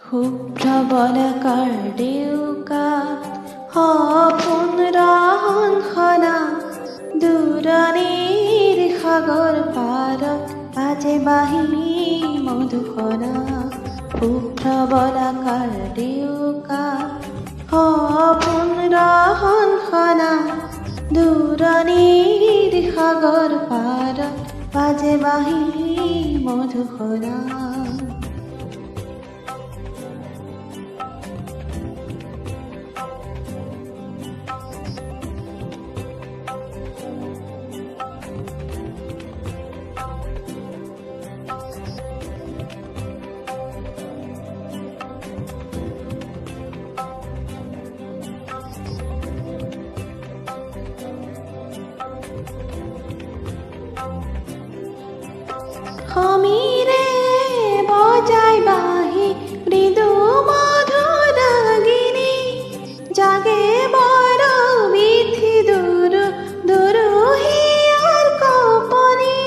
শুভ্ৰ বলাকাৰ ডেউকাত সপোন ৰহনখনা দূৰণিৰ সাগৰ পাৰত বাজে বাঁহী মধুসনা। শুভ্ৰ বলাকাৰ ডেউকাত সপোন ৰহনখনা দূৰণিৰ সাগৰ পাৰত বাজে বাঁহী মধুসনা। সমীৰে বজাই বাঁহী মৃদু মধুৰাগিনী জাগে বৰ বিধি দুৰু দুৰু হিয়াৰ কপনি।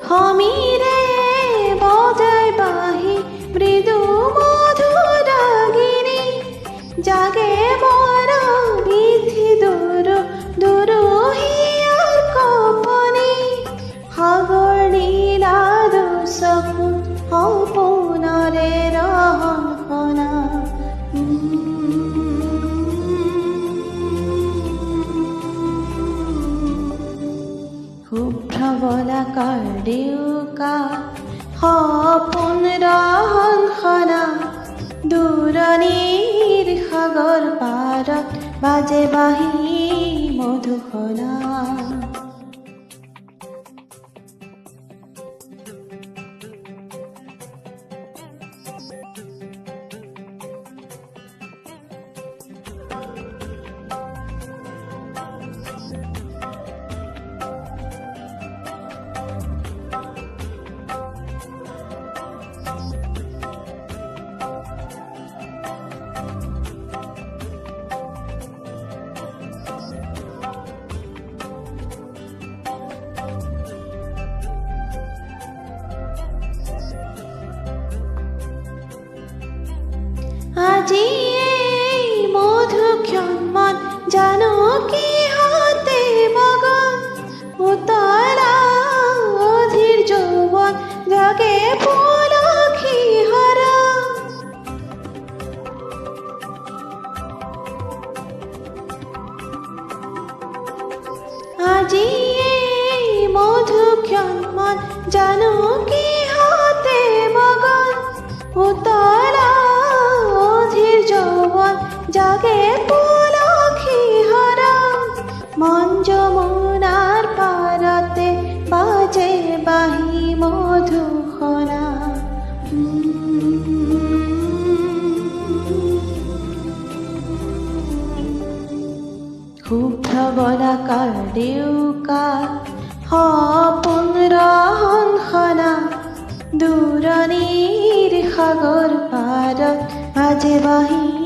সমীৰে বজাই বাঁহী মৃদু মধুৰাগিনী জাগে বৰ বিধি দুৰু দুৰু হিয়াৰ কপনি। সাগৰ নীলা দুচকু সপোনৰে ৰহনখনা শুভ্ৰ বলাকাৰ ডেউকাত সপোন ৰহনখনা দূৰণিৰ সাগৰ পাৰত বাজে বাঁহী মধুসনা। আজি এই মধুক্ষণমান জানো কিহতে মগন উতলা অধীৰ যৌৱন জাগে পলখি হৰা। আজি এই মধুক্ষণমান জানো কিহতে মগন উতলা যৌৱন জাগে পলখি হৰা। মন যমুনাৰ পাৰতে বাজে বাঁহী মধুসনা। শুভ্ৰ বলাকাৰ ডেউকাত সপোন ৰহনখনা দূৰণিৰ সাগৰ পাৰত বাজে বাঁহী